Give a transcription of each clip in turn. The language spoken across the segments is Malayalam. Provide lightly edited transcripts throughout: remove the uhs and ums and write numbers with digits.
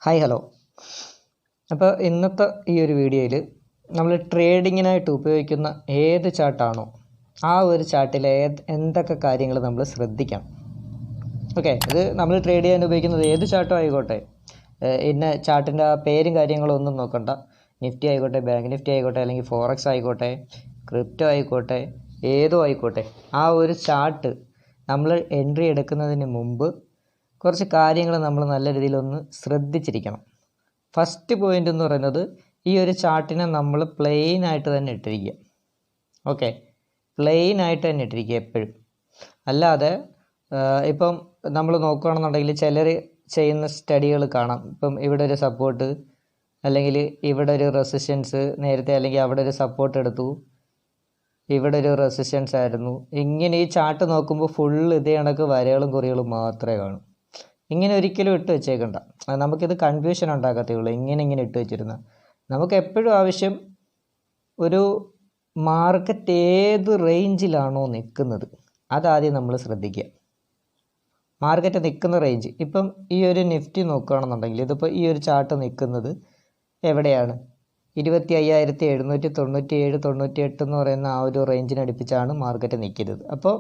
Hi hello. അപ്പോൾ ഇന്നത്തെ ഈ ഒരു വീഡിയോയിൽ നമ്മൾ ട്രേഡിങ്ങിനായിട്ട് ഉപയോഗിക്കുന്ന ഏത് ചാർട്ടാണോ ആ ഒരു ചാർട്ടിലെ എന്തൊക്കെ കാര്യങ്ങൾ നമ്മൾ ശ്രദ്ധിക്കണം. ഓക്കെ, ഇത് നമ്മൾ ട്രേഡ് ചെയ്യാൻ ഉപയോഗിക്കുന്നത് ഏത് ചാർട്ടും ആയിക്കോട്ടെ, ഇന്ന ചാർട്ടിൻ്റെ ആ പേരും കാര്യങ്ങളും ഒന്നും നോക്കണ്ട. നിഫ്റ്റി ആയിക്കോട്ടെ, ബാങ്ക് നിഫ്റ്റി ആയിക്കോട്ടെ, അല്ലെങ്കിൽ ഫോറക്സ് ആയിക്കോട്ടെ, ക്രിപ്റ്റോ ആയിക്കോട്ടെ, ഏതോ ആയിക്കോട്ടെ, ആ ഒരു ചാർട്ട് നമ്മൾ എൻട്രി എടുക്കുന്നതിന് മുമ്പ് കുറച്ച് കാര്യങ്ങൾ നമ്മൾ നല്ല രീതിയിലൊന്ന് ശ്രദ്ധിച്ചിരിക്കണം. ഫസ്റ്റ് പോയിൻ്റ് എന്ന് പറയുന്നത്, ഈ ഒരു ചാർട്ടിനെ നമ്മൾ പ്ലെയിൻ ആയിട്ട് തന്നെ ഇട്ടിരിക്കുക. ഓക്കെ, പ്ലെയിൻ ആയിട്ട് തന്നെ ഇട്ടിരിക്കുക എപ്പോഴും. അല്ലാതെ ഇപ്പം നമ്മൾ നോക്കുകയാണെന്നുണ്ടെങ്കിൽ ചിലർ ചെയ്യുന്ന സ്റ്റഡികൾ കാണാം. ഇപ്പം ഇവിടെ ഒരു സപ്പോർട്ട്, അല്ലെങ്കിൽ ഇവിടെ ഒരു റെസിസ്റ്റൻസ് നേരത്തെ, അല്ലെങ്കിൽ അവിടെ ഒരു സപ്പോർട്ട് എടുത്തു, ഇവിടെ ഒരു റെസിസ്റ്റൻസ് ആയിരുന്നു. ഇങ്ങനെ ഈ ചാർട്ട് നോക്കുമ്പോൾ ഫുൾ ഇതേ കണക്ക് വരകളും കുറികളും മാത്രമേ കാണൂ. ഇങ്ങനെ ഒരിക്കലും ഇട്ട് വെച്ചേക്കണ്ട, നമുക്കിത് കൺഫ്യൂഷൻ ഉണ്ടാക്കത്തേ ഉള്ളൂ. ഇങ്ങനെ ഇട്ട് വെച്ചിരുന്ന നമുക്ക് എപ്പോഴും ആവശ്യം ഒരു മാർക്കറ്റ് ഏത് റേഞ്ചിലാണോ നിൽക്കുന്നത് അതാദ്യം നമ്മൾ ശ്രദ്ധിക്കുക. മാർക്കറ്റ് നിൽക്കുന്ന റേഞ്ച്, ഇപ്പം ഈ ഒരു നിഫ്റ്റി നോക്കുകയാണെന്നുണ്ടെങ്കിൽ ഇതിപ്പോൾ ഈ ഒരു ചാർട്ട് നിൽക്കുന്നത് എവിടെയാണ്? 25,797 98 എന്ന് പറയുന്ന ആ ഒരു റേഞ്ചിനടുപ്പിച്ചാണ് മാർക്കറ്റ് നിൽക്കുന്നത്. അപ്പോൾ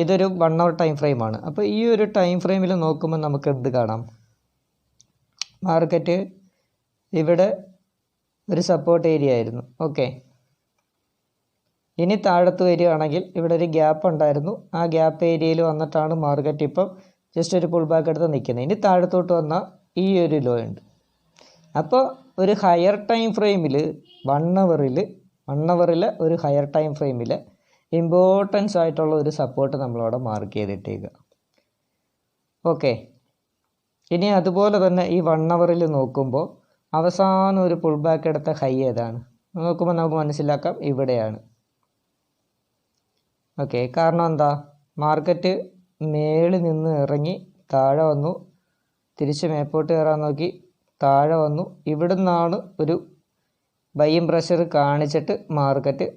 ഇതൊരു 1 hour ടൈം ഫ്രെയിമാണ്. അപ്പോൾ ഈ ഒരു ടൈം ഫ്രെയിമിൽ നോക്കുമ്പോൾ നമുക്ക് എന്ത് കാണാം? മാർക്കറ്റ് ഇവിടെ ഒരു സപ്പോർട്ട് ഏരിയ ആയിരുന്നു. ഓക്കെ, ഇനി താഴത്ത് വരികയാണെങ്കിൽ ഇവിടെ ഒരു ഗ്യാപ്പ് ഉണ്ടായിരുന്നു. ആ ഗ്യാപ്പ് ഏരിയയിൽ വന്നിട്ടാണ് മാർക്കറ്റ് ഇപ്പം ജസ്റ്റ് ഒരു പുൾ ബാക്ക് എടുത്ത് നിൽക്കുന്നത്. ഇനി താഴത്തോട്ട് വന്നാൽ ഈ ഒരു ലോ ഉണ്ട്. അപ്പോൾ ഒരു ഹയർ ടൈം ഫ്രെയിമിൽ 1 അവറിലെ ഒരു ഹയർ ടൈം ഫ്രെയിമിൽ ഇമ്പോർട്ടൻസ് ആയിട്ടുള്ള ഒരു സപ്പോർട്ട് നമ്മളവിടെ മാർക്ക് ചെയ്തിട്ടേക്കുക. ഓക്കെ, ഇനി അതുപോലെ തന്നെ ഈ 1 അവറിൽ നോക്കുമ്പോൾ അവസാനം ഒരു പുൾ ബാക്ക് എടുത്ത ഹൈ ഏതാണ് നോക്കുമ്പോൾ നമുക്ക് മനസ്സിലാക്കാം, ഇവിടെയാണ്. ഓക്കെ, കാരണം എന്താ? മാർക്കറ്റ് മേളിൽ നിന്ന് ഇറങ്ങി താഴെ വന്നു, തിരിച്ച് മേപ്പോട്ട് കയറാൻ നോക്കി, താഴെ വന്നു. ഇവിടുന്നാണ് ഒരു ബൈയിങ് പ്രഷർ കാണിച്ചിട്ട് മാർക്കറ്റ്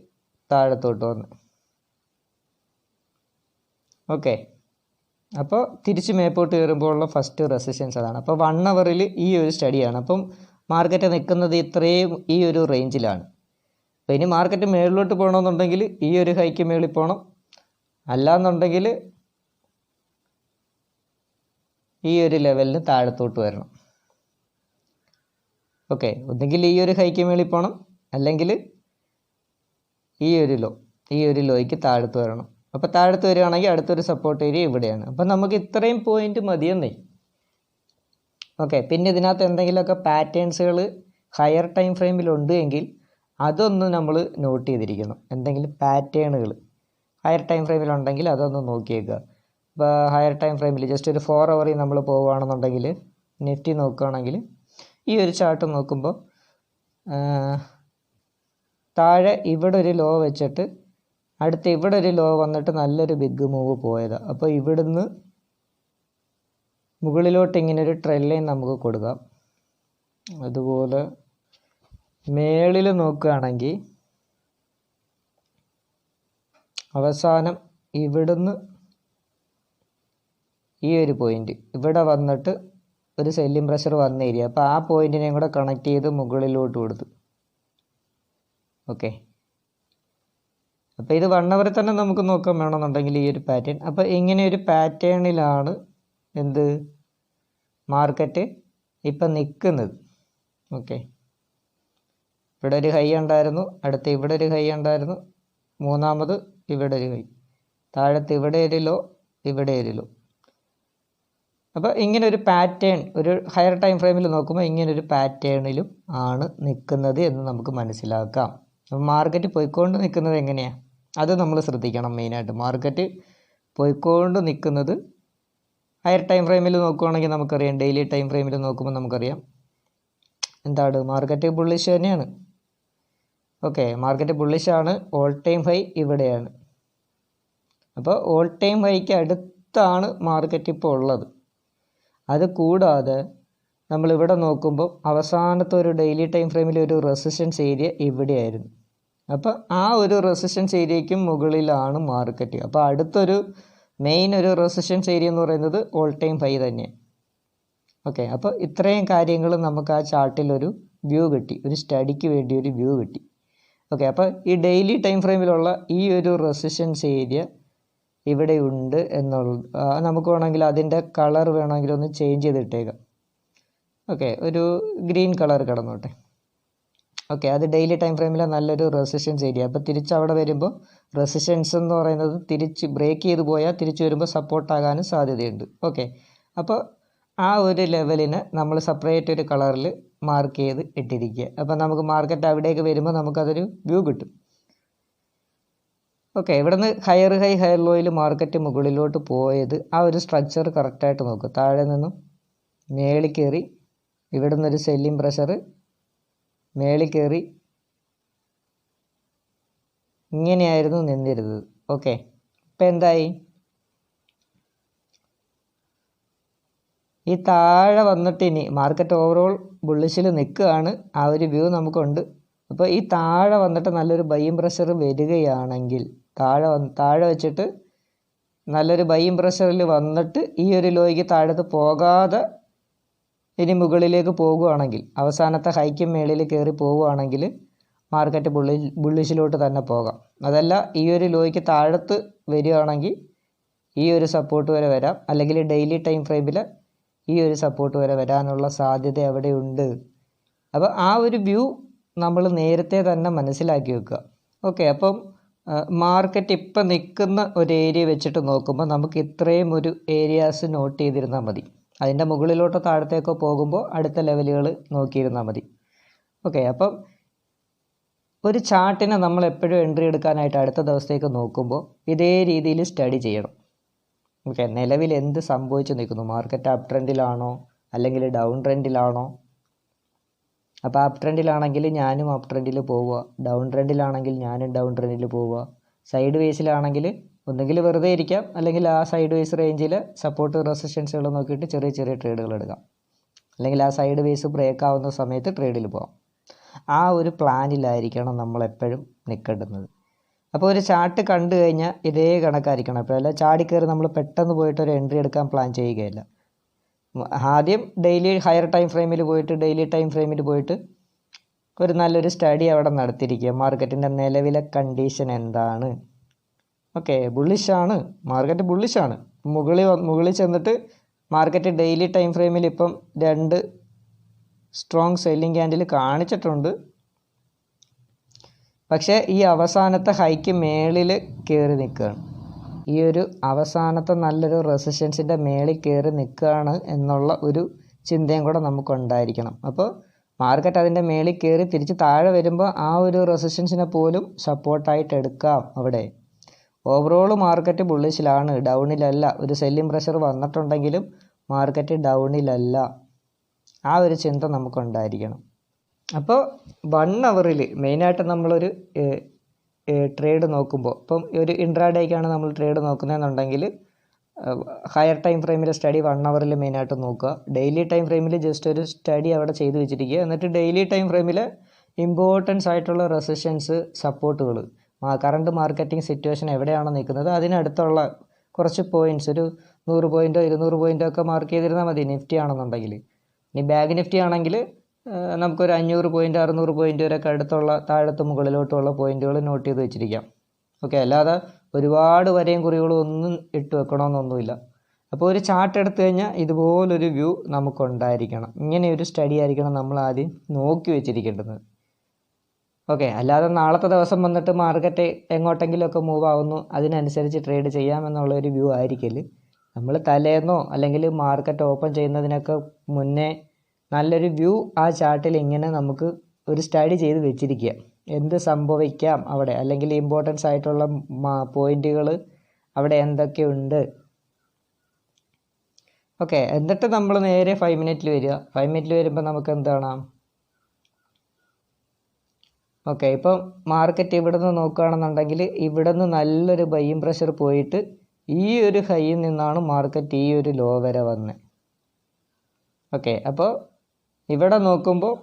താഴത്തോട്ട് വന്നു. ഓക്കെ, അപ്പോൾ തിരിച്ച് മേപ്പോട്ട് കയറുമ്പോഴുള്ള ഫസ്റ്റ് റെസിസ്റ്റൻസ് അതാണ്. അപ്പോൾ 1 അവറിൽ ഈ ഒരു സ്റ്റഡിയാണ്. അപ്പം മാർക്കറ്റ് നിൽക്കുന്നത് ഇത്രയും ഈ ഒരു റേഞ്ചിലാണ്. അപ്പോൾ ഇനി മാർക്കറ്റ് മേളിലോട്ട് പോകണമെന്നുണ്ടെങ്കിൽ ഈ ഒരു ഹൈക്ക് മേളിൽ പോകണം, അല്ലാന്നുണ്ടെങ്കിൽ ഈ ഒരു ലെവലിന് താഴത്തോട്ട് വരണം. ഓക്കെ, ഒന്നെങ്കിൽ ഈ ഒരു ഹൈക്ക് മേളിൽ പോകണം, അല്ലെങ്കിൽ ഈ ഒരു ലോയ്ക്ക് താഴത്ത് വരണം. അപ്പോൾ താഴത്ത് വരികയാണെങ്കിൽ അടുത്തൊരു സപ്പോർട്ട് ഏരിയ ഇവിടെയാണ്. അപ്പം നമുക്ക് ഇത്രയും പോയിന്റ് മതിയെന്നേ. ഓക്കെ, പിന്നെ ഇതിനകത്ത് എന്തെങ്കിലുമൊക്കെ പാറ്റേൺസുകൾ ഹയർ ടൈം ഫ്രെയിമിലുണ്ട് എങ്കിൽ അതൊന്ന് നമ്മൾ നോട്ട് ചെയ്തിരിക്കണം. എന്തെങ്കിലും പാറ്റേണുകൾ ഹയർ ടൈം ഫ്രെയിമിലുണ്ടെങ്കിൽ അതൊന്ന് നോക്കിയേക്കുക. ഇപ്പോൾ ഹയർ ടൈം ഫ്രെയിമിൽ ജസ്റ്റ് ഒരു 4 അവറിൽ നമ്മൾ പോവുകയാണെന്നുണ്ടെങ്കിൽ, നിഫ്റ്റി നോക്കുകയാണെങ്കിൽ ഈ ഒരു ചാർട്ട് നോക്കുമ്പോൾ താഴെ ഇവിടെ ഒരു ലോ വെച്ചിട്ട് അടുത്ത് ഇവിടെ ഒരു ലോ വന്നിട്ട് നല്ലൊരു ബിഗ് മൂവ് പോയതാണ്. അപ്പോൾ ഇവിടുന്ന് മുകളിലോട്ട് ഇങ്ങനെ ഒരു ട്രെൻഡ് ലൈൻ നമുക്ക് കൊടുക്കാം. അതുപോലെ മേളിൽ നോക്കുകയാണെങ്കിൽ അവസാനം ഇവിടുന്ന് ഈ ഒരു പോയിന്റ് ഇവിടെ വന്നിട്ട് ഒരു സെല്ലിംഗ് പ്രഷർ വന്ന ഏരിയ. അപ്പോൾ ആ പോയിന്റിനെയും കൂടെ കണക്ട് ചെയ്ത് മുകളിലോട്ട് കൊടുത്തു. ഓക്കെ, അപ്പോൾ ഇത് 1 അവറിൽ തന്നെ നമുക്ക് നോക്കാൻ വേണമെന്നുണ്ടെങ്കിൽ ഈ ഒരു പാറ്റേൺ. അപ്പോൾ ഇങ്ങനെ ഒരു പാറ്റേണിലാണ് എന്ത് മാർക്കറ്റ് ഇപ്പം നിൽക്കുന്നത്. ഓക്കെ, ഇവിടെ ഒരു ഹൈ ഉണ്ടായിരുന്നു, അടുത്ത് ഇവിടെ ഒരു ഹൈ ഉണ്ടായിരുന്നു, മൂന്നാമത് ഇവിടെ ഒരു ഹൈ, താഴത്ത് ഇവിടെ ഒരു ലോ, ഇവിടെ ഒരു ലോ. അപ്പോൾ ഇങ്ങനെ ഒരു പാറ്റേൺ ഒരു ഹയർ ടൈം ഫ്രെയിമിൽ നോക്കുമ്പോൾ ഇങ്ങനൊരു പാറ്റേണിലും ആണ് നിൽക്കുന്നത് എന്ന് നമുക്ക് മനസ്സിലാക്കാം. അപ്പോൾ മാർക്കറ്റ് പോയിക്കൊണ്ട് നിൽക്കുന്നത് എങ്ങനെയാണ് അത് നമ്മൾ ശ്രദ്ധിക്കണം. മെയിനായിട്ട് മാർക്കറ്റ് പോയിക്കൊണ്ട് നിൽക്കുന്നത് ഹയർ ടൈം ഫ്രെയിമിൽ നോക്കുകയാണെങ്കിൽ നമുക്കറിയാം, ഡെയിലി ടൈം ഫ്രെയിമിൽ നോക്കുമ്പോൾ നമുക്കറിയാം എന്താണ്, മാർക്കറ്റ് ബുള്ളിഷ് തന്നെയാണ്. ഓക്കെ, മാർക്കറ്റ് ബുള്ളിഷാണ്. ഓൾ ടൈം ഹൈ ഇവിടെയാണ്. അപ്പോൾ ഓൾ ടൈം ഹൈക്ക് അടുത്താണ് മാർക്കറ്റ് ഇപ്പോൾ ഉള്ളത്. അത് കൂടാതെ നമ്മളിവിടെ നോക്കുമ്പോൾ അവസാനത്തെ ഒരു ഡെയിലി ടൈം ഫ്രെയിമിൽ ഒരു റെസിസ്റ്റൻസ് ഏരിയ ഇവിടെയായിരുന്നു. അപ്പോൾ ആ ഒരു റെസിസ്റ്റൻസ് ഏരിയയ്ക്കും മുകളിലാണ് മാർക്കറ്റ്. അപ്പോൾ അടുത്തൊരു മെയിൻ ഒരു റെസിസ്റ്റൻസ് ഏരിയ എന്ന് പറയുന്നത് ഓൾ ടൈം ഹൈ തന്നെയാണ്. ഓക്കെ, അപ്പോൾ ഇത്രയും കാര്യങ്ങൾ നമുക്ക് ആ ചാർട്ടിലൊരു വ്യൂ കിട്ടി, ഒരു സ്റ്റഡിക്ക് വേണ്ടി ഒരു വ്യൂ കിട്ടി. ഓക്കെ, അപ്പോൾ ഈ ഡെയിലി ടൈം ഫ്രെയിമിലുള്ള ഈ ഒരു റെസിസ്റ്റൻസ് ഏരിയ ഇവിടെ ഉണ്ട് എന്നുള്ളത് നമുക്ക് വേണമെങ്കിൽ അതിൻ്റെ കളർ വേണമെങ്കിൽ ഒന്ന് ചേഞ്ച് ചെയ്തിട്ടേക്കാം. ഓക്കെ, ഒരു ഗ്രീൻ കളർ കിടന്നോട്ടെ. ഓക്കെ, അത് ഡെയിലി ടൈം ഫ്രെയിമിലെ നല്ലൊരു റെസിസ്റ്റൻസ് ഏരിയ. അപ്പോൾ തിരിച്ച് അവിടെ വരുമ്പോൾ റെസിസ്റ്റൻസ് എന്ന് പറയുന്നത് തിരിച്ച് ബ്രേക്ക് ചെയ്ത് പോയാൽ തിരിച്ച് വരുമ്പോൾ സപ്പോർട്ടാകാനും സാധ്യതയുണ്ട്. ഓക്കെ, അപ്പോൾ ആ ഒരു ലെവലിന് നമ്മൾ സെപ്പറേറ്റ് ഒരു കളറിൽ മാർക്ക് ചെയ്ത് ഇട്ടിരിക്കുക. അപ്പോൾ നമുക്ക് മാർക്കറ്റ് അവിടേക്ക് വരുമ്പോൾ നമുക്കതൊരു വ്യൂ കിട്ടും. ഓക്കെ, ഇവിടെ നിന്ന് ഹയർ ഹൈ ഹയർ ലോയിൽ മാർക്കറ്റ് മുകളിലോട്ട് പോയത് ആ ഒരു സ്ട്രക്ചർ കറക്റ്റായിട്ട് നോക്കും. താഴെ നിന്നും മേളിൽ കയറി, ഇവിടെ നിന്നൊരു സെല്ലിംഗ് പ്രഷർ, മേളിൽ കയറി, ഇങ്ങനെയായിരുന്നു നിന്നിരുന്നത്. ഓക്കെ, ഇപ്പം എന്തായി? ഈ താഴെ വന്നിട്ട് ഇനി മാർക്കറ്റ് ഓവറോൾ ബുള്ളിഷിൽ നിൽക്കുകയാണ്, ആ ഒരു വ്യൂ നമുക്കുണ്ട്. അപ്പോൾ ഈ താഴെ വന്നിട്ട് നല്ലൊരു ബൈയിങ് പ്രഷർ വരികയാണെങ്കിൽ, താഴെ വെച്ചിട്ട് നല്ലൊരു ബൈയിങ് പ്രഷറിൽ വന്നിട്ട് ഈ ഒരു ലോയ്ക്ക് താഴത്ത് പോകാതെ ഇനി മുകളിലേക്ക് പോകുകയാണെങ്കിൽ, അവസാനത്തെ ഹൈക്കും മേളിൽ കയറി പോവുകയാണെങ്കിൽ മാർക്കറ്റ് ബുള്ളിഷിലോട്ട് തന്നെ പോകാം. അതല്ല ഈ ഒരു ലോയ്ക്ക് താഴത്ത് വരികയാണെങ്കിൽ ഈ ഒരു സപ്പോർട്ട് വരെ വരാം, അല്ലെങ്കിൽ ഡെയിലി ടൈം ഫ്രെയിമിൽ ഈ ഒരു സപ്പോർട്ട് വരെ വരാനുള്ള സാധ്യത അവിടെയുണ്ട്. അപ്പോൾ ആ ഒരു വ്യൂ നമ്മൾ നേരത്തെ തന്നെ മനസ്സിലാക്കി വെക്കുക. ഓക്കെ, അപ്പം മാർക്കറ്റ് ഇപ്പം നിൽക്കുന്ന ഒരു ഏരിയ വെച്ചിട്ട് നോക്കുമ്പോൾ നമുക്ക് ഇത്രയും ഒരു ഏരിയാസ് നോട്ട് ചെയ്തിരുന്നാൽ മതി. അതിൻ്റെ മുകളിലോട്ടോ താഴത്തേക്കോ പോകുമ്പോൾ അടുത്ത ലെവലുകൾ നോക്കിയിരുന്നാൽ മതി. ഓക്കെ, അപ്പം ഒരു ചാർട്ടിനെ നമ്മൾ എപ്പോഴും എൻട്രി എടുക്കാനായിട്ട് അടുത്ത ദിവസത്തേക്ക് നോക്കുമ്പോൾ ഇതേ രീതിയിൽ സ്റ്റഡി ചെയ്യണം. ഓക്കെ, നിലവിൽ എന്ത് സംഭവിച്ചു നിൽക്കുന്നു, മാർക്കറ്റ് അപ്പ് ട്രെൻഡിലാണോ അല്ലെങ്കിൽ ഡൗൺ ട്രെൻഡിലാണോ? അപ്പോൾ അപ്പ് ട്രെൻഡിലാണെങ്കിൽ ഞാനും അപ്പ് ട്രെൻഡിൽ പോവുക, ഡൗൺ ട്രെൻഡിലാണെങ്കിൽ ഞാനും ഡൗൺ ട്രെൻഡിൽ പോവുക, സൈഡ് വേസിലാണെങ്കിൽ ഒന്നുകിൽ വെറുതെ ഇരിക്കാം, അല്ലെങ്കിൽ ആ സൈഡ് വേസ് റേഞ്ചിൽ സപ്പോർട്ട് റെസിസ്റ്റൻസുകൾ നോക്കിയിട്ട് ചെറിയ ചെറിയ ട്രേഡുകൾ എടുക്കാം, അല്ലെങ്കിൽ ആ സൈഡ് വേസ് ബ്രേക്ക് ആവുന്ന സമയത്ത് ട്രേഡിൽ പോകാം. ആ ഒരു പ്ലാനിലായിരിക്കണം നമ്മളെപ്പോഴും നിൽക്കേണ്ടുന്നത്. അപ്പോൾ ഒരു ചാർട്ട് കണ്ടു കഴിഞ്ഞാൽ ഇതേ കണക്കായിരിക്കണം. അപ്പോൾ അല്ല ചാടിക്കയറി നമ്മൾ പെട്ടെന്ന് പോയിട്ട് ഒരു എൻട്രി എടുക്കാൻ പ്ലാൻ ചെയ്യുകയില്ല. ആദ്യം ഡെയിലി ഹയർ ടൈം ഫ്രെയിമിൽ പോയിട്ട് ഡെയിലി ടൈം ഫ്രെയിമിൽ പോയിട്ട് ഒരു നല്ലൊരു സ്റ്റഡി അവിടെ നടത്തിയിരിക്കുക. മാർക്കറ്റിൻ്റെ നിലവിലെ കണ്ടീഷൻ എന്താണ്? ഓക്കെ, ബുള്ളിഷാണ്, മാർക്കറ്റ് ബുള്ളിഷാണ്. മുകളിൽ ചെന്നിട്ട് മാർക്കറ്റ് ഡെയിലി ടൈം ഫ്രെയിമിൽ ഇപ്പം 2 സ്ട്രോങ് സെല്ലിംഗ് ക്യാൻഡിൽ കാണിച്ചിട്ടുണ്ട്. പക്ഷേ ഈ അവസാനത്തെ ഹൈക്ക് മേളിൽ കയറി നിൽക്കുകയാണ്. ഈ ഒരു അവസാനത്തെ നല്ലൊരു റെസിസ്റ്റൻസിൻ്റെ മേളിൽ കയറി നിൽക്കുകയാണ് എന്നുള്ള ഒരു ചിന്തയും കൂടെ നമുക്കുണ്ടായിരിക്കണം. അപ്പോൾ മാർക്കറ്റ് അതിൻ്റെ മേളിൽ കയറി തിരിച്ച് താഴെ വരുമ്പോൾ ആ ഒരു റെസിസ്റ്റൻസിനെ പോലും സപ്പോർട്ടായിട്ട് എടുക്കാം. അവിടെ ഓവറോൾ മാർക്കറ്റ് ബുള്ളിഷിലാണ്, ഡൗണിലല്ല. ഒരു സെല്ലിംഗ് പ്രഷർ വന്നിട്ടുണ്ടെങ്കിലും മാർക്കറ്റ് ഡൗണിലല്ല. ആ ഒരു ചിന്ത നമുക്കുണ്ടായിരിക്കണം. അപ്പോൾ 1 അവറിൽ മെയിനായിട്ട് നമ്മളൊരു ട്രേഡ് നോക്കുമ്പോൾ, ഇപ്പം ഒരു ഇൻട്രാഡേക്കാണ് നമ്മൾ ട്രേഡ് നോക്കുന്നതെന്നുണ്ടെങ്കിൽ ഹയർ ടൈം ഫ്രെയിമിലെ സ്റ്റഡി 1 അവറിൽ മെയിനായിട്ട് നോക്കുക. ഡെയിലി ടൈം ഫ്രെയിമിൽ ജസ്റ്റ് ഒരു സ്റ്റഡി അവിടെ ചെയ്ത് വെച്ചിരിക്കുക. എന്നിട്ട് ഡെയിലി ടൈം ഫ്രെയിമിൽ ഇമ്പോർട്ടൻസ് ആയിട്ടുള്ള റെസിസ്റ്റൻസ്, സപ്പോർട്ടുകൾ, കറണ്ട് മാർക്കറ്റിംഗ് സിറ്റുവേഷൻ എവിടെയാണോ നിൽക്കുന്നത് അതിനടുത്തുള്ള കുറച്ച് പോയിൻറ്റ്സ്, ഒരു 100 പോയിൻറ്റോ 200 പോയിൻറ്റോ ഒക്കെ മാർക്ക് ചെയ്തിരുന്നാൽ മതി നിഫ്റ്റി ആണെന്നുണ്ടെങ്കിൽ. ഇനി ബാങ്ക് നിഫ്റ്റി ആണെങ്കിൽ നമുക്കൊരു 500 പോയിൻറ്റ് 600 പോയിൻറ്റ് വരെയൊക്കെ അടുത്തുള്ള താഴത്ത് മുകളിലോട്ടുള്ള പോയിൻറ്റുകൾ നോട്ട് ചെയ്ത് വെച്ചിരിക്കാം. ഓക്കെ, അല്ലാതെ ഒരുപാട് വരെയും കുറികളും ഒന്നും ഇട്ട് വെക്കണമെന്നൊന്നുമില്ല. അപ്പോൾ ഒരു ചാർട്ട് എടുത്തു കഴിഞ്ഞാൽ ഇതുപോലൊരു വ്യൂ നമുക്കുണ്ടായിരിക്കണം. ഇങ്ങനെയൊരു സ്റ്റഡി ആയിരിക്കണം നമ്മൾ ആദ്യം നോക്കി വെച്ചിരിക്കേണ്ടത്. ഓക്കെ, അല്ലാതെ നാളത്തെ ദിവസം വന്നിട്ട് മാർക്കറ്റ് എങ്ങോട്ടെങ്കിലുമൊക്കെ മൂവ് ആവുന്നു അതിനനുസരിച്ച് ട്രേഡ് ചെയ്യാമെന്നുള്ളൊരു വ്യൂ ആയിരിക്കില്ല. നമ്മൾ തലേന്നോ അല്ലെങ്കിൽ മാർക്കറ്റ് ഓപ്പൺ ചെയ്യുന്നതിനൊക്കെ മുന്നേ നല്ലൊരു വ്യൂ ആ ചാർട്ടിൽ ഇങ്ങനെ നമുക്ക് ഒരു സ്റ്റഡി ചെയ്ത് വെച്ചിരിക്കുക. എന്ത് സംഭവിക്കാം അവിടെ, അല്ലെങ്കിൽ ഇമ്പോർട്ടൻസ് ആയിട്ടുള്ള പോയിന്റുകൾ അവിടെ എന്തൊക്കെയുണ്ട്. ഓക്കെ, എന്നിട്ട് നമ്മൾ നേരെ 5 മിനിറ്റിൽ വരിക. 5 മിനിറ്റിൽ വരുമ്പോൾ നമുക്ക് എന്താണ്? ഓക്കെ, ഇപ്പം മാർക്കറ്റ് ഇവിടെ നിന്ന് നോക്കുകയാണെന്നുണ്ടെങ്കിൽ ഇവിടെ നിന്ന് നല്ലൊരു ബൈയിങ് പ്രഷർ പോയിട്ട് ഈ ഒരു ഹൈയിൽ നിന്നാണ് മാർക്കറ്റ് ഈ ഒരു ലോ വരെ വന്നത്. ഓക്കെ, അപ്പോൾ ഇവിടെ നോക്കുമ്പോൾ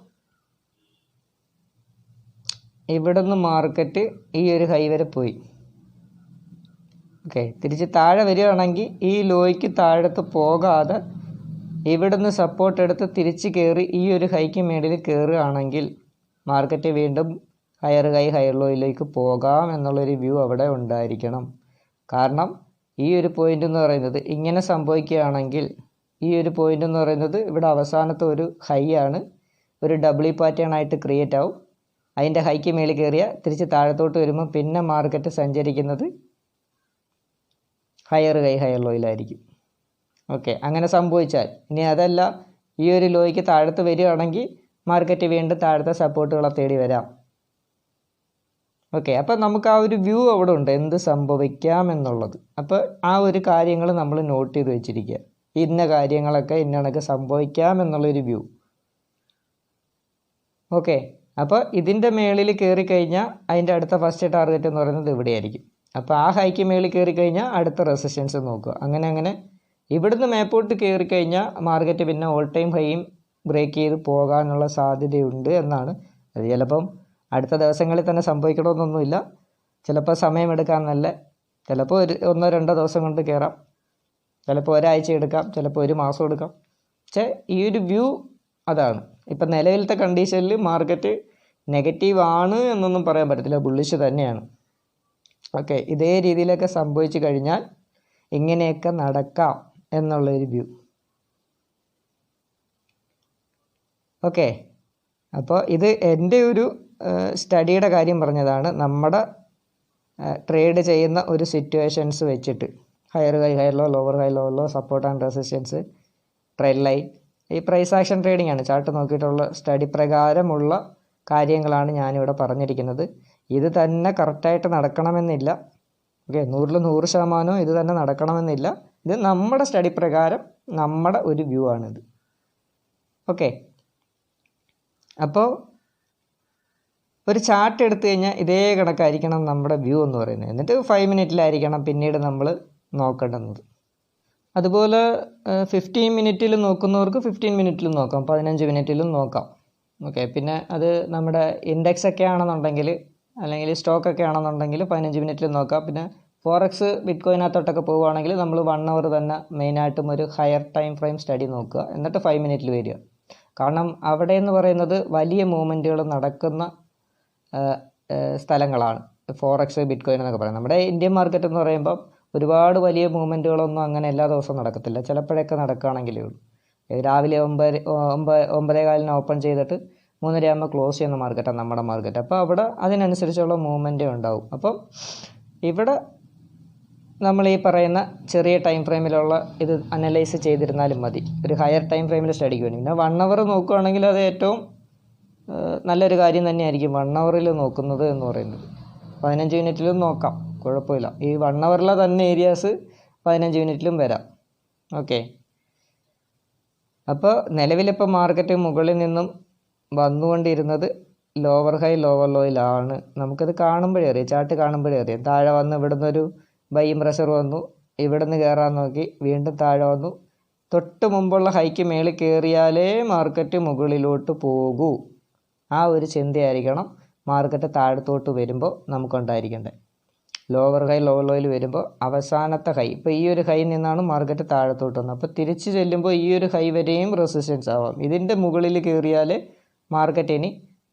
ഇവിടെ നിന്ന് മാർക്കറ്റ് ഈ ഒരു ഹൈ വരെ പോയി. ഓക്കെ, തിരിച്ച് താഴെ വരികയാണെങ്കിൽ ഈ ലോയ്ക്ക് താഴത്ത് പോകാതെ ഇവിടുന്ന് സപ്പോർട്ട് എടുത്ത് തിരിച്ച് കയറി ഈ ഒരു ഹൈക്ക് മേളിൽ കയറുകയാണെങ്കിൽ മാർക്കറ്റ് വീണ്ടും ഹയർ ഹൈ ഹയർ ലോയിലേക്ക് പോകാം എന്നുള്ളൊരു വ്യൂ അവിടെ ഉണ്ടായിരിക്കണം. കാരണം ഈ ഒരു പോയിൻ്റ് എന്ന് പറയുന്നത് ഇങ്ങനെ സംഭവിക്കുകയാണെങ്കിൽ ഈ ഒരു പോയിൻ്റ് എന്ന് പറയുന്നത് ഇവിടെ അവസാനത്തെ ഒരു ഹൈ ആണ്, ഒരു ഡബ്ല്യു പാറ്റേൺ ആയിട്ട് ക്രിയേറ്റ് ആവും. അതിൻ്റെ ഹൈക്ക് മേളിൽ കയറിയ തിരിച്ച് താഴത്തോട്ട് വരുമ്പോൾ പിന്നെ മാർക്കറ്റ് സഞ്ചരിക്കുന്നത് ഹയർ ഹൈ ഹയർ ലോയിലായിരിക്കും. ഓക്കെ, അങ്ങനെ സംഭവിച്ചാൽ ഇനി അതല്ല ഈ ഒരു ലോയ്ക്ക് താഴത്ത് വരികയാണെങ്കിൽ മാർക്കറ്റ് വീണ്ടും താഴത്തെ സപ്പോർട്ടുകളെ തേടി വരാം. ഓക്കെ, അപ്പോൾ നമുക്ക് ആ ഒരു വ്യൂ അവിടെ ഉണ്ട്, എന്ത് സംഭവിക്കാം എന്നുള്ളത്. അപ്പോൾ ആ ഒരു കാര്യങ്ങൾ നമ്മൾ നോട്ട് ചെയ്ത് വെച്ചിരിക്കുക, ഇന്ന കാര്യങ്ങളൊക്കെ ഇന്നണക്ക് സംഭവിക്കാം എന്നുള്ളൊരു വ്യൂ. ഓക്കെ, അപ്പോൾ ഇതിൻ്റെ മേളിൽ കയറി കഴിഞ്ഞാൽ അതിൻ്റെ അടുത്ത ഫസ്റ്റ് ടാർഗറ്റ് എന്ന് പറയുന്നത് ഇവിടെയായിരിക്കും. അപ്പോൾ ആ ഹൈക്ക് മേളിൽ കയറി കഴിഞ്ഞാൽ അടുത്ത റെസിസ്റ്റൻസ് നോക്കുക. അങ്ങനെ ഇവിടുന്ന് മേപ്പോട്ട് കയറി കഴിഞ്ഞാൽ മാർക്കറ്റ് പിന്നെ ഓൾ ടൈം ഹൈയും ബ്രേക്ക് ചെയ്ത് പോകാനുള്ള സാധ്യതയുണ്ട് എന്നാണ്. അത് ചിലപ്പം അടുത്ത ദിവസങ്ങളിൽ തന്നെ സംഭവിക്കണമെന്നൊന്നുമില്ല, ചിലപ്പോൾ സമയമെടുക്കാമെന്നല്ല, ചിലപ്പോൾ ഒരു 1-2 ദിവസം കൊണ്ട് കയറാം, ചിലപ്പോൾ ഒരാഴ്ച എടുക്കാം, ചിലപ്പോൾ ഒരു മാസം എടുക്കാം. പക്ഷേ ഈ ഒരു വ്യൂ അതാണ്. ഇപ്പം നിലവിലത്തെ കണ്ടീഷനിൽ മാർക്കറ്റ് നെഗറ്റീവ് ആണ് എന്നൊന്നും പറയാൻ പറ്റത്തില്ല, ബുള്ളിഷ് തന്നെയാണ്. ഓക്കെ, ഇതേ രീതിയിലൊക്കെ സംഭവിച്ചു കഴിഞ്ഞാൽ ഇങ്ങനെയൊക്കെ നടക്കാം എന്നുള്ളൊരു വ്യൂ. ഓക്കെ, അപ്പോൾ ഇത് എൻ്റെ ഒരു സ്റ്റഡിയുടെ കാര്യം പറഞ്ഞതാണ്. നമ്മുടെ ട്രേഡ് ചെയ്യുന്ന ഒരു സിറ്റുവേഷൻസ് വെച്ചിട്ട് higher high higher low, lower high lower low, support and resistance, trend line, ഈ പ്രൈസ് ആക്ഷൻ ട്രേഡിംഗ് ആണ്. ചാർട്ട് നോക്കിയിട്ടുള്ള സ്റ്റഡി പ്രകാരമുള്ള കാര്യങ്ങളാണ് ഞാനിവിടെ പറഞ്ഞിരിക്കുന്നത്. ഇത് തന്നെ കറക്റ്റായിട്ട് നടക്കണമെന്നില്ല. ഓക്കെ, 100% ഇത് തന്നെ നടക്കണമെന്നില്ല. ഇത് നമ്മുടെ സ്റ്റഡി പ്രകാരം നമ്മുടെ ഒരു വ്യൂ ആണിത്. ഓക്കെ, അപ്പോൾ ഒരു ചാർട്ട് എടുത്തു കഴിഞ്ഞാൽ ഇതേ കണക്കായിരിക്കണം നമ്മുടെ വ്യൂ എന്ന് പറയുന്നത്. എന്നിട്ട് 5 മിനിറ്റിലായിരിക്കണം പിന്നീട് നമ്മൾ നോക്കേണ്ടുന്നത്. അതുപോലെ 15 മിനിറ്റിൽ നോക്കുന്നവർക്ക് 15 മിനിറ്റിലും നോക്കാം, 15 മിനിറ്റിലും നോക്കാം. ഓക്കെ, പിന്നെ അത് നമ്മുടെ ഇൻഡെക്സ് ഒക്കെ ആണെന്നുണ്ടെങ്കിൽ അല്ലെങ്കിൽ സ്റ്റോക്കൊക്കെ ആണെന്നുണ്ടെങ്കിൽ 15 മിനിറ്റിൽ നോക്കാം. പിന്നെ ഫോറക്സ് ബിറ്റ് കോയിനകത്തോട്ടൊക്കെ പോവുകയാണെങ്കിൽ നമ്മൾ 1 അവർ തന്നെ മെയിനായിട്ടും ഒരു ഹയർ ടൈം ഫ്രെയിം സ്റ്റഡി നോക്കുക, എന്നിട്ട് 5 മിനിറ്റിൽ വരിക. കാരണം അവിടെ എന്ന് പറയുന്നത് വലിയ മൂവ്മെൻറ്റുകൾ നടക്കുന്ന സ്ഥലങ്ങളാണ് ഫോറക്സ് ബിറ്റ് കോയിൻ എന്നൊക്കെ പറയുന്നത്. നമ്മുടെ ഇന്ത്യൻ മാർക്കറ്റ് എന്ന് പറയുമ്പോൾ ഒരുപാട് വലിയ മൂവ്മെൻറ്റുകളൊന്നും അങ്ങനെ എല്ലാ ദിവസവും നടക്കത്തില്ല, ചിലപ്പോഴൊക്കെ നടക്കുകയാണെങ്കിലേ ഉള്ളൂ. രാവിലെ 9:15 ഓപ്പൺ ചെയ്തിട്ട് 3:30 ക്ലോസ് ചെയ്യുന്ന മാർക്കറ്റാണ് നമ്മുടെ മാർക്കറ്റ്. അപ്പോൾ അവിടെ അതിനനുസരിച്ചുള്ള മൂവ്മെൻറ്റേ ഉണ്ടാവും. അപ്പം ഇവിടെ നമ്മൾ ഈ പറയുന്ന ചെറിയ ടൈം ഫ്രെയിമിലുള്ള ഇത് അനലൈസ് ചെയ്തിരുന്നാലും മതി, ഒരു ഹയർ ടൈം ഫ്രെയിമിൽ സ്റ്റഡിക്ക് വേണ്ടി. പിന്നെ 1 അവർ നോക്കുകയാണെങ്കിൽ അത് ഏറ്റവും നല്ലൊരു കാര്യം തന്നെയായിരിക്കും 1 അവറിൽ നോക്കുന്നത് എന്ന് പറയുന്നത്. 15 മിനിറ്റിലും നോക്കാം, കുഴപ്പമില്ല. ഈ 1 അവറിലെ തന്നെ ഏരിയാസ് 15 മിനിറ്റിലും വരാം. ഓക്കെ, അപ്പോൾ നിലവിലിപ്പോൾ മാർക്കറ്റ് മുകളിൽ നിന്നും വന്നുകൊണ്ടിരുന്നത് ലോവർ ഹൈ ലോവർ ലോയിലാണ്. നമുക്കത് കാണുമ്പോഴേ അറിയാം, ചാർട്ട് കാണുമ്പോഴേ അറിയാം. താഴെ വന്ന് ഇവിടുന്ന് ഒരു ബൈയും പ്രഷർ വന്നു, ഇവിടുന്ന് കയറാൻ നോക്കി, വീണ്ടും താഴെ വന്നു. തൊട്ട് മുമ്പുള്ള ഹൈക്ക് മേളിൽ കയറിയാലേ മാർക്കറ്റ് മുകളിലോട്ട് പോകൂ. ആ ഒരു ചിന്തയായിരിക്കണം മാർക്കറ്റ് താഴത്തോട്ട് വരുമ്പോൾ നമുക്കുണ്ടായിരിക്കേണ്ടത്. ലോവർ ഹൈ ലോവർ ലോയിൽ വരുമ്പോൾ അവസാനത്തെ ഹൈ, ഇപ്പോൾ ഈ ഒരു ഹൈ നിന്നാണ് മാർക്കറ്റ് താഴത്തോട്ട് വന്നത്. അപ്പോൾ തിരിച്ച് ചെല്ലുമ്പോൾ ഈ ഒരു ഹൈ വരെയും റെസിസ്റ്റൻസ് ആവാം. ഇതിൻ്റെ മുകളിൽ കയറിയാൽ മാർക്കറ്റ് ഇനി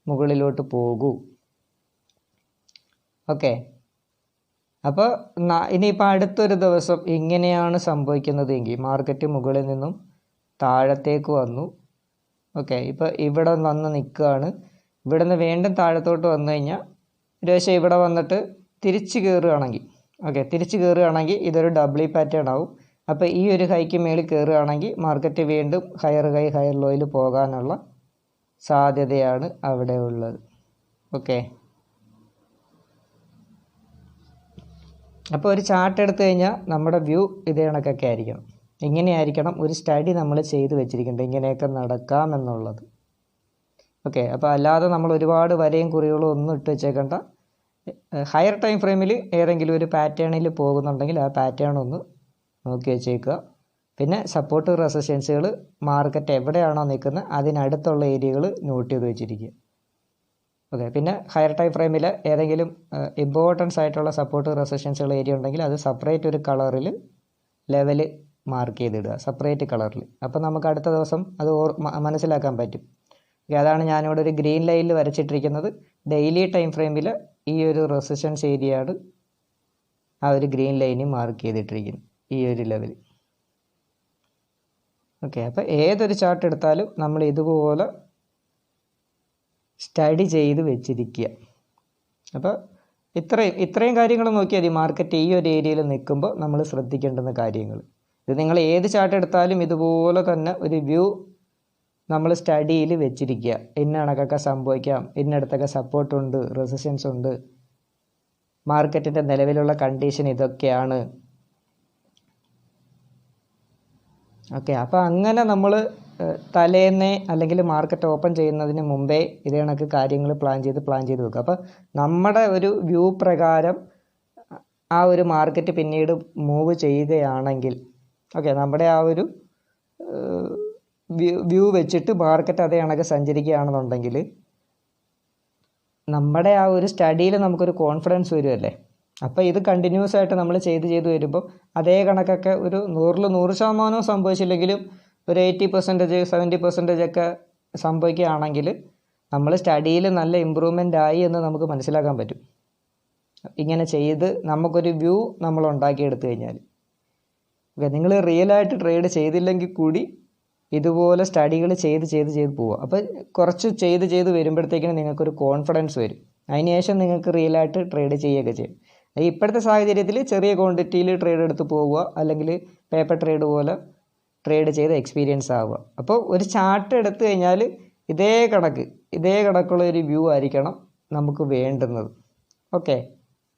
മുകളിലോട്ട് പോകൂ. ഓക്കെ, അപ്പോൾ ഇനിയിപ്പോൾ അടുത്തൊരു ദിവസം ഇങ്ങനെയാണ് സംഭവിക്കുന്നത് എങ്കിൽ മാർക്കറ്റ് മുകളിൽ നിന്നും താഴത്തേക്ക് വന്നു. ഓക്കെ, ഇപ്പോൾ ഇവിടെ വന്ന് നിൽക്കുകയാണ്. ഇവിടെ നിന്ന് വീണ്ടും താഴത്തോട്ട് വന്നു കഴിഞ്ഞാൽ ഏകദേശം ഇവിടെ വന്നിട്ട് തിരിച്ച് കയറുകയാണെങ്കിൽ, ഓക്കെ, തിരിച്ച് കയറുകയാണെങ്കിൽ ഇതൊരു ഡബ്ല്യു പാറ്റേൺ ആവും. അപ്പോൾ ഈ ഒരു ഹൈക്ക് മേളിൽ കയറുകയാണെങ്കിൽ മാർക്കറ്റ് വീണ്ടും ഹയർ ഹൈ ഹയർ ലോയിൽ പോകാനുള്ള സാധ്യതയാണ് അവിടെ ഉള്ളത്. ഓക്കെ, അപ്പോൾ ഒരു ചാർട്ട് എടുത്തു കഴിഞ്ഞാൽ നമ്മുടെ വ്യൂ ഇതേ കണക്കൊക്കെ ആയിരിക്കണം. ഇങ്ങനെയായിരിക്കണം ഒരു സ്റ്റഡി നമ്മൾ ചെയ്ത് വെച്ചിരിക്കേണ്ടത്, ഇങ്ങനെയൊക്കെ നടക്കാം എന്നുള്ളത്. ഓക്കെ, അപ്പോൾ അല്ലാതെ നമ്മൾ ഒരുപാട് വരയും കുറികളും ഒന്നും ഇട്ട് വെച്ചേക്കണ്ട. ഹയർ ടൈം ഫ്രെയിമിൽ ഏതെങ്കിലും ഒരു പാറ്റേണിൽ പോകുന്നുണ്ടെങ്കിൽ ആ പാറ്റേൺ ഒന്ന് നോക്കി വെച്ചേക്കുക. പിന്നെ സപ്പോർട്ട് റെസിസ്റ്റൻസുകൾ മാർക്കറ്റ് എവിടെയാണോ നിൽക്കുന്നത് അതിനടുത്തുള്ള ഏരിയകൾ നോട്ട് ചെയ്ത് വെച്ചിരിക്കുക. ഓക്കെ, പിന്നെ ഹയർ ടൈം ഫ്രെയിമിൽ ഏതെങ്കിലും ഇമ്പോർട്ടൻസ് ആയിട്ടുള്ള സപ്പോർട്ട് റെസിസ്റ്റൻസുകൾ ഏരിയ ഉണ്ടെങ്കിൽ അത് സെപ്പറേറ്റ് ഒരു കളറിൽ ലെവൽ മാർക്ക് ചെയ്തിടുക സെപ്പറേറ്റ് കളറിൽ. അപ്പോൾ നമുക്ക് അടുത്ത ദിവസം അത് മനസ്സിലാക്കാൻ പറ്റും. അതാണ് ഞാനിവിടെ ഒരു ഗ്രീൻ ലൈനിൽ വരച്ചിട്ടിരിക്കുന്നത്. ഡെയിലി ടൈം ഫ്രെയിമിൽ ഈ ഒരു റെസിസ്റ്റൻസ് ഏരിയയാണ് ആ ഒരു ഗ്രീൻ ലൈനിൽ മാർക്ക് ചെയ്തിട്ടിരിക്കുന്നത്, ഈ ഒരു ലെവൽ. ഓക്കെ, അപ്പോൾ ഏതൊരു ചാർട്ട് എടുത്താലും നമ്മൾ ഇതുപോലെ സ്റ്റഡി ചെയ്ത് വെച്ചിരിക്കുക. അപ്പോൾ ഇത്രയും കാര്യങ്ങൾ നോക്കിയാൽ മതി മാർക്കറ്റ് ഈ ഒരു ഏരിയയിൽ നിൽക്കുമ്പോൾ നമ്മൾ ശ്രദ്ധിക്കേണ്ടുന്ന കാര്യങ്ങൾ. ഇത് നിങ്ങൾ ഏത് ചാർട്ട് എടുത്താലും ഇതുപോലെ തന്നെ ഒരു വ്യൂ നമ്മൾ സ്റ്റഡിയിൽ വെച്ചിരിക്കുക. ഇന്ന കണക്കൊക്കെ സംഭവിക്കാം, ഇന്നടത്തൊക്കെ സപ്പോർട്ടുണ്ട്, റെസിസ്റ്റൻസ് ഉണ്ട്, മാർക്കറ്റിൻ്റെ നിലവിലുള്ള കണ്ടീഷൻ ഇതൊക്കെയാണ്. ഓക്കെ, അപ്പോൾ അങ്ങനെ നമ്മൾ തലേന്നേ അല്ലെങ്കിൽ മാർക്കറ്റ് ഓപ്പൺ ചെയ്യുന്നതിന് മുമ്പേ ഇതേ കണക്ക് കാര്യങ്ങൾ പ്ലാൻ ചെയ്ത് വെക്കുക. അപ്പോൾ നമ്മുടെ ഒരു വ്യൂ പ്രകാരം ആ ഒരു മാർക്കറ്റ് പിന്നീട് മൂവ് ചെയ്യുകയാണെങ്കിൽ, ഓക്കെ, നമ്മുടെ ആ ഒരു വ്യൂ വെച്ചിട്ട് മാർക്കറ്റ് അതേ കണക്ക് സഞ്ചരിക്കുകയാണെന്നുണ്ടെങ്കിൽ നമ്മുടെ ആ ഒരു സ്റ്റഡിയിൽ നമുക്കൊരു കോൺഫിഡൻസ് വരുമല്ലേ. അപ്പോൾ ഇത് കണ്ടിന്യൂസ് ആയിട്ട് നമ്മൾ ചെയ്ത് വരുമ്പോൾ അതേ കണക്കൊക്കെ ഒരു 100% സംഭവിച്ചില്ലെങ്കിലും ഒരു 80%, 70% ഒക്കെ സംഭവിക്കുകയാണെങ്കിൽ നമ്മൾ സ്റ്റഡിയിൽ നല്ല ഇമ്പ്രൂവ്മെൻ്റ് ആയി എന്ന് നമുക്ക് മനസ്സിലാക്കാൻ പറ്റും. ഇങ്ങനെ ചെയ്ത് നമുക്കൊരു വ്യൂ നമ്മൾ ഉണ്ടാക്കിയെടുത്തു കഴിഞ്ഞാൽ. ഓക്കെ, നിങ്ങൾ റിയലായിട്ട് ട്രേഡ് ചെയ്തില്ലെങ്കിൽ കൂടി ഇതുപോലെ സ്റ്റഡികൾ ചെയ്ത് പോവുക. അപ്പോൾ കുറച്ച് ചെയ്ത് വരുമ്പോഴത്തേക്കിനും നിങ്ങൾക്കൊരു കോൺഫിഡൻസ് വരും. അതിനുശേഷം നിങ്ങൾക്ക് റിയലായിട്ട് ട്രേഡ് ചെയ്യുകയൊക്കെ ചെയ്യും. ഇപ്പോഴത്തെ സാഹചര്യത്തിൽ ചെറിയ ക്വാണ്ടിറ്റിയിൽ ട്രേഡ് എടുത്ത് പോവുക, അല്ലെങ്കിൽ പേപ്പർ ട്രേഡ് പോലെ ട്രേഡ് ചെയ്ത് എക്സ്പീരിയൻസ് ആവുക. അപ്പോൾ ഒരു ചാർട്ട് എടുത്തു കഴിഞ്ഞാൽ ഇതേ കണക്കുള്ള ഒരു വ്യൂ ആയിരിക്കണം നമുക്ക് വേണ്ടുന്നത്. ഓക്കെ,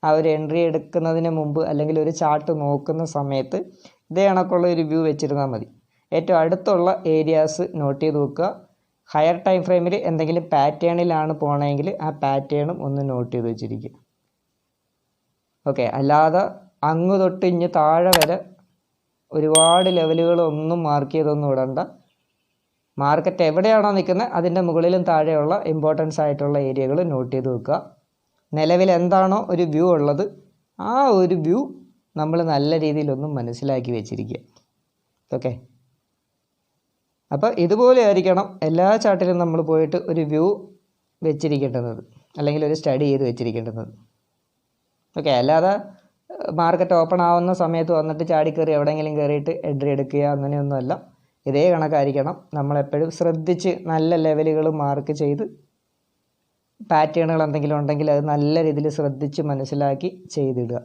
ആ ഒരു എൻട്രി എടുക്കുന്നതിന് മുമ്പ് അല്ലെങ്കിൽ ഒരു ചാർട്ട് നോക്കുന്ന സമയത്ത് ഇതേ കണക്കുള്ള ഒരു വ്യൂ വെച്ചിരുന്നാൽ മതി. ഏറ്റവും അടുത്തുള്ള ഏരിയാസ് നോട്ട് ചെയ്ത് വെക്കുക. ഹയർ ടൈം ഫ്രെയിമിൽ എന്തെങ്കിലും പാറ്റേണിലാണ് പോകണമെങ്കിൽ ആ പാറ്റേണും ഒന്ന് നോട്ട് ചെയ്ത് വെച്ചിരിക്കുക. ഓക്കെ, അല്ലാതെ അങ്ങ് തൊട്ട് ഇഞ്ഞ് താഴെ വരെ ഒരുപാട് ലെവലുകളൊന്നും മാർക്ക് ചെയ്തൊന്നും ഇടണ്ട. മാർക്കറ്റ് എവിടെയാണോ നിൽക്കുന്നത് അതിൻ്റെ മുകളിലും താഴെയുള്ള ഇമ്പോർട്ടൻസ് ആയിട്ടുള്ള ഏരിയകൾ നോട്ട് ചെയ്ത് വെക്കുക. നിലവിൽ എന്താണോ ഒരു വ്യൂ ഉള്ളത് ആ ഒരു വ്യൂ നമ്മൾ നല്ല രീതിയിലൊന്നും മനസ്സിലാക്കി വെച്ചിരിക്കുക. ഓക്കെ, അപ്പോൾ ഇതുപോലെ ആയിരിക്കണം എല്ലാ ചാർട്ടിലും നമ്മൾ പോയിട്ട് ഒരു വ്യൂ വെച്ചിരിക്കേണ്ടത്, അല്ലെങ്കിൽ ഒരു സ്റ്റഡി ചെയ്ത് വെച്ചിരിക്കേണ്ടത്. ഓക്കെ, അല്ലാതെ മാർക്കറ്റ് ഓപ്പൺ ആവുന്ന സമയത്ത് വന്നിട്ട് ചാടിക്കയറി എവിടെയെങ്കിലും കയറിയിട്ട് എൻട്രി എടുക്കുക അങ്ങനെയൊന്നുമല്ല. ഇതേ കണക്കായിരിക്കണം നമ്മളെപ്പോഴും ശ്രദ്ധിച്ച് നല്ല ലെവലുകൾ മാർക്ക് ചെയ്ത് പാറ്റേണുകൾ എന്തെങ്കിലും ഉണ്ടെങ്കിൽ അത് നല്ല രീതിയിൽ ശ്രദ്ധിച്ച് മനസ്സിലാക്കി ചെയ്തിടുക.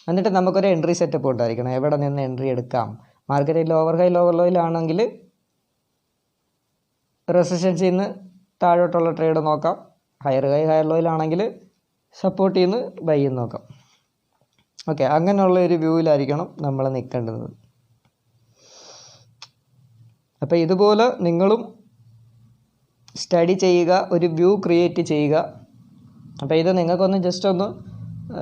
എന്നിട്ട് നമുക്കൊരു എൻട്രി സെറ്റപ്പ് ഉണ്ടായിരിക്കണം. എവിടെ നിന്ന് എൻട്രി എടുക്കാം. മാർക്കറ്റിൽ ലോവർ ലോയിലാണെങ്കിൽ റെസിസ്റ്റൻസിൽ നിന്ന് താഴോട്ടുള്ള ട്രേഡ് നോക്കാം. ഹയർ ലോയിലാണെങ്കിൽ സപ്പോർട്ടിൽ നിന്ന് ബൈ എന്ന് നോക്കാം. ഓക്കെ, അങ്ങനെയുള്ള ഒരു വ്യൂവിലായിരിക്കണം നമ്മൾ നിൽക്കേണ്ടത്. അപ്പോൾ ഇതുപോലെ നിങ്ങളും സ്റ്റഡി ചെയ്യുക, ഒരു വ്യൂ ക്രിയേറ്റ് ചെയ്യുക. അപ്പോൾ ഇത് നിങ്ങൾക്കൊന്ന് ജസ്റ്റ് ഒന്ന്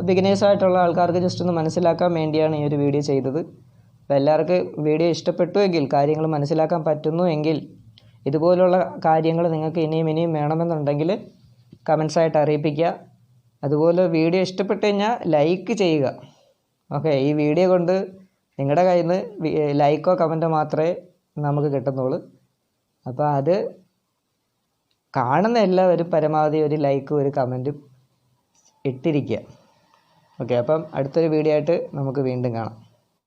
ബിഗിനേഴ്സായിട്ടുള്ള ആൾക്കാർക്ക് ജസ്റ്റ് ഒന്ന് മനസ്സിലാക്കാൻ വേണ്ടിയാണ് ഈ ഒരു വീഡിയോ ചെയ്തത്. അപ്പോൾ എല്ലാവർക്കും വീഡിയോ ഇഷ്ടപ്പെട്ടു എങ്കിൽ, കാര്യങ്ങൾ മനസ്സിലാക്കാൻ പറ്റുന്നു എങ്കിൽ, ഇതുപോലുള്ള കാര്യങ്ങൾ നിങ്ങൾക്ക് ഇനിയും വേണമെന്നുണ്ടെങ്കിൽ കമൻസായിട്ട് അറിയിപ്പിക്കുക. അതുപോലെ വീഡിയോ ഇഷ്ടപ്പെട്ട് കഴിഞ്ഞാൽ ലൈക്ക് ചെയ്യുക. ഓക്കെ, ഈ വീഡിയോ കൊണ്ട് നിങ്ങളുടെ കയ്യിൽ നിന്ന് ലൈക്കോ കമൻറ്റോ മാത്രമേ നമുക്ക് കിട്ടുന്നുള്ളൂ. അപ്പോൾ അത് കാണുന്ന എല്ലാവരും പരമാവധി ഒരു ലൈക്കും ഒരു കമൻറ്റും ഇട്ടിരിക്കുക. ഓക്കെ, അപ്പം അടുത്തൊരു വീഡിയോ ആയിട്ട് നമുക്ക് വീണ്ടും കാണാം.